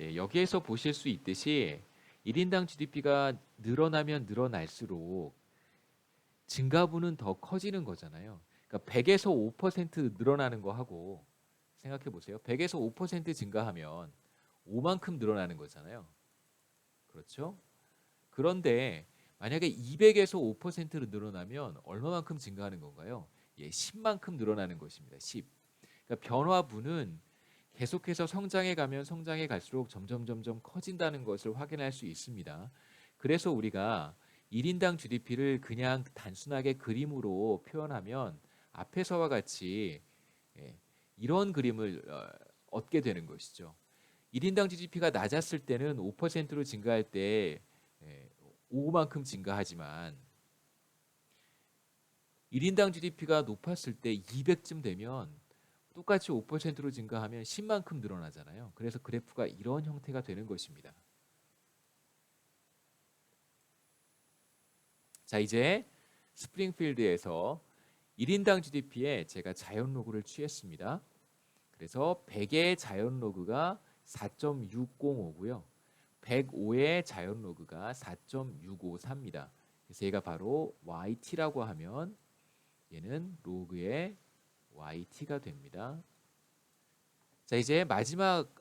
예, 여기에서 보실 수 있듯이 1인당 GDP가 늘어나면 늘어날수록 증가분은 더 커지는 거잖아요. 그러니까 100에서 5% 늘어나는 거 하고 생각해 보세요. 100에서 5% 증가하면 5만큼 늘어나는 거잖아요. 그렇죠? 그런데 만약에 200에서 5%로 늘어나면 얼마만큼 증가하는 건가요? 예, 10만큼 늘어나는 것입니다. 10. 그러니까 변화분은 계속해서 성장해 가면 성장해 갈수록 점점 커진다는 것을 확인할 수 있습니다. 그래서 우리가 1인당 GDP를 그냥 단순하게 그림으로 표현하면 앞에서와 같이 예, 이런 그림을 얻게 되는 것이죠. 1인당 GDP가 낮았을 때는 5%로 증가할 때 5만큼 증가하지만 1인당 GDP가 높았을 때 200쯤 되면 똑같이 5%로 증가하면 10만큼 늘어나잖아요. 그래서 그래프가 이런 형태가 되는 것입니다. 자, 이제 스프링필드에서 1인당 GDP에 제가 자연 로그를 취했습니다. 그래서 100의 자연 로그가 4.605고요. 105의 자연 로그가 4.654입니다. 그래서 얘가 바로 YT라고 하면 얘는 로그의 YT가 됩니다. 자, 이제 마지막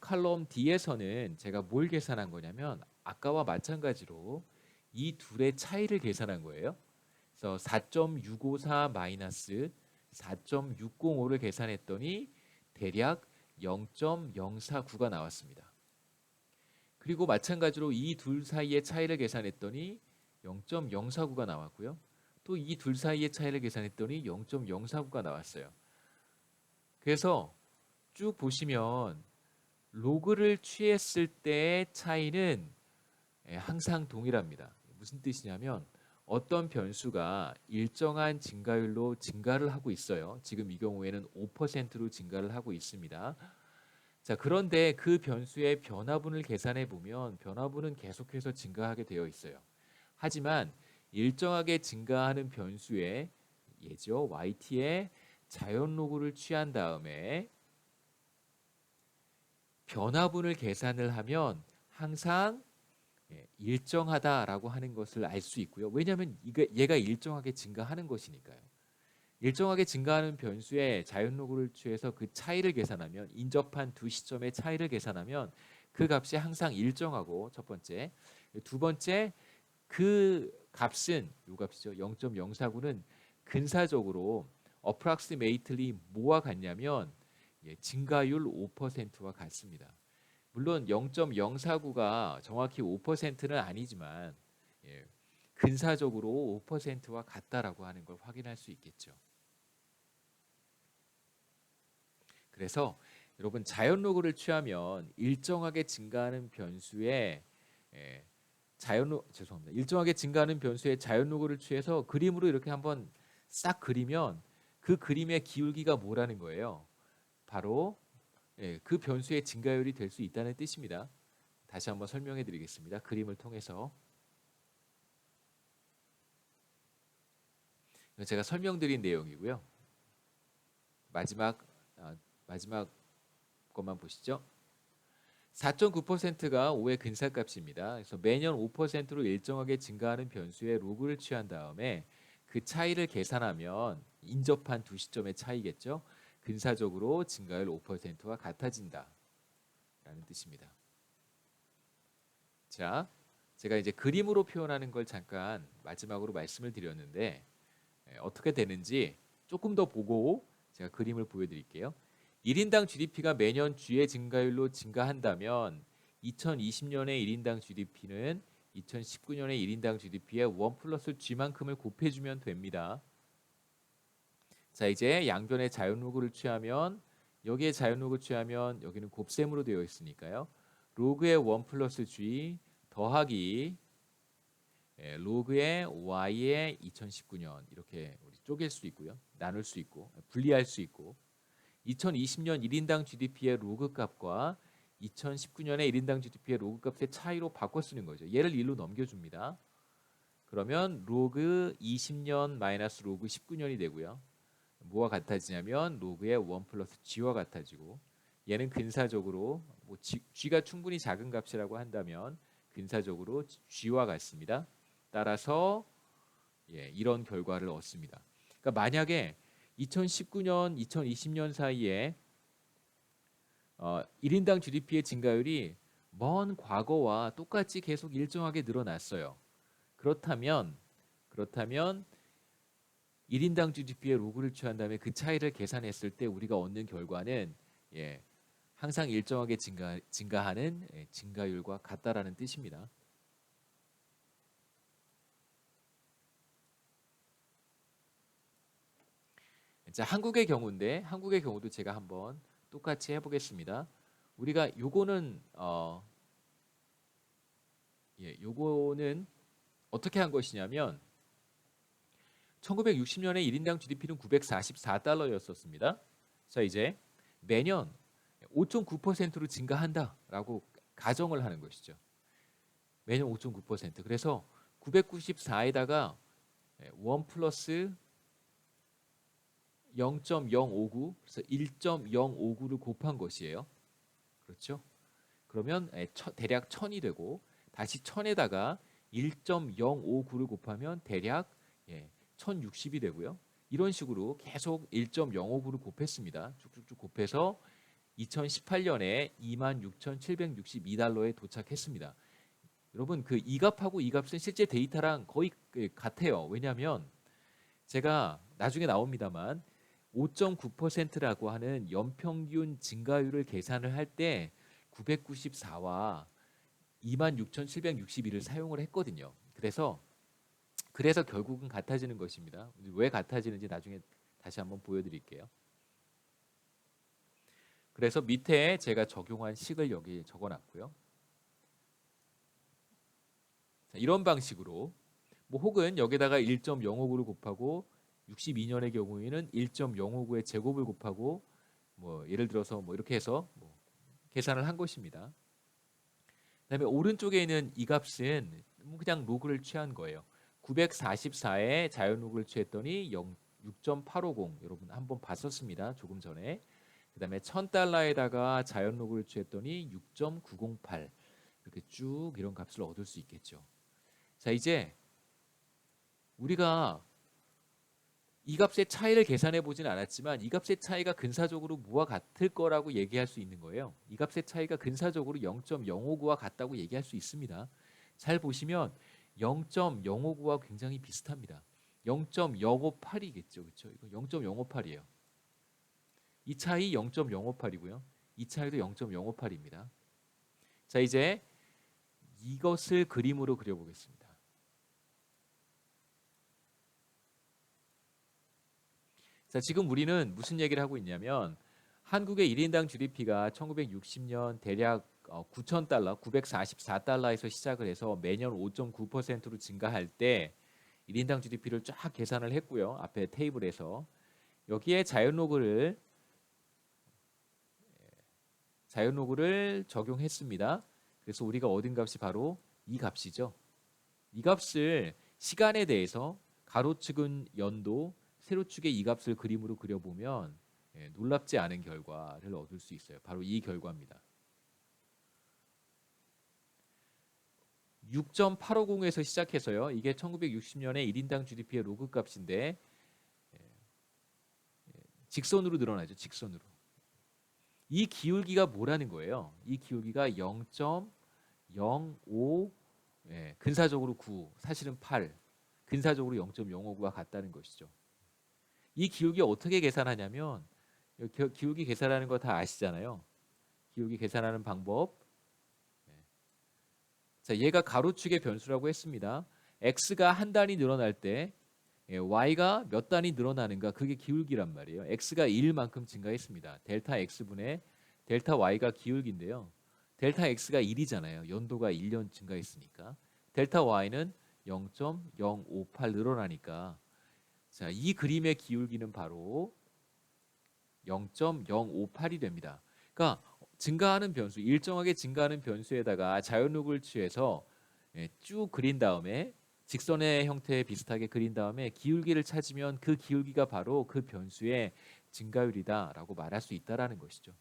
칼럼 D에서는 제가 뭘 계산한 거냐면 아까와 마찬가지로 이 둘의 차이를 계산한 거예요. 그래서 4.654 마이너스 4.605를 계산했더니 대략 0.049가 나왔습니다. 그리고 마찬가지로 이 둘 사이의 차이를 계산했더니 0.049가 나왔고요. 또 이 둘 사이의 차이를 계산했더니 0.049가 나왔어요. 그래서 쭉 보시면 로그를 취했을 때의 차이는 항상 동일합니다. 무슨 뜻이냐면 어떤 변수가 일정한 증가율로 증가를 하고 있어요. 지금 이 경우에는 5%로 증가를 하고 있습니다. 자, 그런데 그 변수의 변화분을 계산해 보면 변화분은 계속해서 증가하게 되어 있어요. 하지만 일정하게 증가하는 변수의 예죠. YT의 자연 로그를 취한 다음에 변화분을 계산을 하면 항상 일정하다라고 하는 것을 알 수 있고요. 왜냐하면 얘가 일정하게 증가하는 것이니까요. 일정하게 증가하는 변수의 자연 로그를 취해서 그 차이를 계산하면 인접한 두 시점의 차이를 계산하면 그 값이 항상 일정하고 첫 번째, 두 번째 그 값은 요 값이죠. 0.049는 근사적으로 approximately 뭐와 같냐면 증가율 5%와 같습니다. 물론 0.049가 정확히 5%는 아니지만 근사적으로 5%와 같다라고 하는 걸 확인할 수 있겠죠. 그래서 여러분 자연 로그를 취하면 일정하게 증가하는 변수의 일정하게 증가하는 변수의 자연 로그를 취해서 그림으로 이렇게 한번 싹 그리면 그 그림의 기울기가 뭐라는 거예요? 바로 그 변수의 증가율이 될 수 있다는 뜻입니다. 다시 한번 설명해 드리겠습니다. 그림을 통해서. 이건 제가 설명드린 내용이고요. 마지막 마지막 것만 보시죠. 4.9%가 5의 근사값입니다. 그래서 매년 5%로 일정하게 증가하는 변수의 로그를 취한 다음에 그 차이를 계산하면 인접한 두 시점의 차이겠죠. 근사적으로 증가율 5%와 같아진다 라는 뜻입니다. 자, 제가 이제 그림으로 표현하는 걸 잠깐 마지막으로 말씀을 드렸는데 어떻게 되는지 조금 더 보고 제가 그림을 보여드릴게요. 1인당 GDP가 매년 G의 증가율로 증가한다면 2020년의 1인당 GDP는 2019년의 1인당 GDP의 1 플러스 G만큼을 곱해주면 됩니다. 자, 이제 양변의 자연 로그를 취하면 여기에 자연 로그 취하면 여기는 곱셈으로 되어 있으니까요. 로그의 1 플러스 G 더하기 로그의 y의 2019년 이렇게 우리 쪼갤 수 있고요. 나눌 수 있고 분리할 수 있고 2020년 1인당 GDP의 로그 값과 2019년의 1인당 GDP의 로그 값의 차이로 바꿔 쓰는 거죠. 얘를 1로 넘겨줍니다. 그러면 로그 20년 마이너스 로그 19년이 되고요. 뭐와 같아지냐면 로그의 1 플러스 g와 같아지고 얘는 근사적으로 뭐 G가 충분히 작은 값이라고 한다면 근사적으로 G와 같습니다. 따라서 이런 결과를 얻습니다. 그러니까 만약에 2019년, 2020년 사이에 1인당 GDP의 증가율이 먼 과거와 똑같이 계속 일정하게 늘어났어요. 그렇다면 1인당 GDP의 로그를 취한 다음에 그 차이를 계산했을 때 우리가 얻는 결과는 항상 일정하게 증가하는 증가율과 같다라는 뜻입니다. 자, 한국의 경우도 제가 한번 똑같이 해보겠습니다. 우리가 요거는 어떻게 한 것이냐면 1960년에 1인당 GDP는 944달러였었습니다. 자, 이제 매년 5.9%로 증가한다라고 가정을 하는 것이죠. 매년 5.9%. 그래서 994에다가 1 플러스 0.059, 그래서 1.059를 곱한 것이에요. 그렇죠? 그러면 대략 1000이 되고 다시 1000에다가 1.059를 곱하면 대략 1060이 되고요. 이런 식으로 계속 1.059를 곱했습니다. 쭉쭉쭉 곱해서 2018년에 26,762달러에 도착했습니다. 여러분 그 이 값하고 이 값은 실제 데이터랑 거의 같아요. 왜냐하면 제가 나중에 나옵니다만 5.9%라고 하는 연평균 증가율을 계산을 할 때 994와 26,761을 사용을 했거든요. 그래서 결국은 같아지는 것입니다. 왜 같아지는지 나중에 다시 한번 보여드릴게요. 그래서 밑에 제가 적용한 식을 여기 적어놨고요. 자, 이런 방식으로 혹은 여기다가 1.059를 곱하고 62년의 경우에는 1.059의 제곱을 곱하고 예를 들어서 이렇게 해서 계산을 한 것입니다. 그다음에 오른쪽에 있는 이 값은 그냥 로그를 취한 거예요. 944에 자연 로그를 취했더니 6.850 여러분 한번 봤었습니다. 조금 전에. 그다음에 1000달러에다가 자연 로그를 취했더니 6.908 이렇게 쭉 이런 값을 얻을 수 있겠죠. 자, 이제 우리가 이 값의 차이를 계산해 보진 않았지만 이 값의 차이가 근사적으로 무와 같을 거라고 얘기할 수 있는 거예요. 이 값의 차이가 근사적으로 0.059와 같다고 얘기할 수 있습니다. 잘 보시면 0.059와 굉장히 비슷합니다. 0.058이겠죠. 그렇죠? 이거 0.058이에요. 이 차이 0.058이고요. 이 차이도 0.058입니다. 자, 이제 이것을 그림으로 그려보겠습니다. 자, 지금 우리는 무슨 얘기를 하고 있냐면 한국의 1인당 GDP가 1960년 대략 9,000달러, 944달러에서 시작을 해서 매년 5.9%로 증가할 때 1인당 GDP를 쫙 계산을 했고요. 앞에 테이블에서 여기에 자연 로그를 적용했습니다. 그래서 우리가 얻은 값이 바로 이 값이죠. 이 값을 시간에 대해서 가로축은 연도, 세로축의 이 값을 그림으로 그려보면 놀랍지 않은 결과를 얻을 수 있어요. 바로 이 결과입니다. 6.850에서 시작해서요. 이게 1960년에 1인당 GDP의 로그 값인데 직선으로 늘어나죠. 직선으로. 이 기울기가 뭐라는 거예요? 이 기울기가 0.05 근사적으로 9, 사실은 8, 근사적으로 0.059가 같다는 것이죠. 이 기울기 어떻게 계산하냐면 기울기 계산하는 거 다 아시잖아요. 기울기 계산하는 방법. 자, 얘가 가로축의 변수라고 했습니다. x가 한 단위 늘어날 때 y가 몇 단위 늘어나는가 그게 기울기란 말이에요. x가 1만큼 증가했습니다. 델타 x분의 델타 y가 기울기인데요. 델타 x가 1이잖아요. 연도가 1년 증가했으니까. 델타 y는 0.058 늘어나니까 자, 이 그림의 기울기는 바로 0.058이 됩니다. 그러니까 증가하는 변수, 일정하게 증가하는 변수에다가 자연록을 취해서 쭉 그린 다음에 직선의 형태에 비슷하게 그린 다음에 기울기를 찾으면 그 기울기가 바로 그 변수의 증가율이다라고 말할 수 있다라는 것이죠.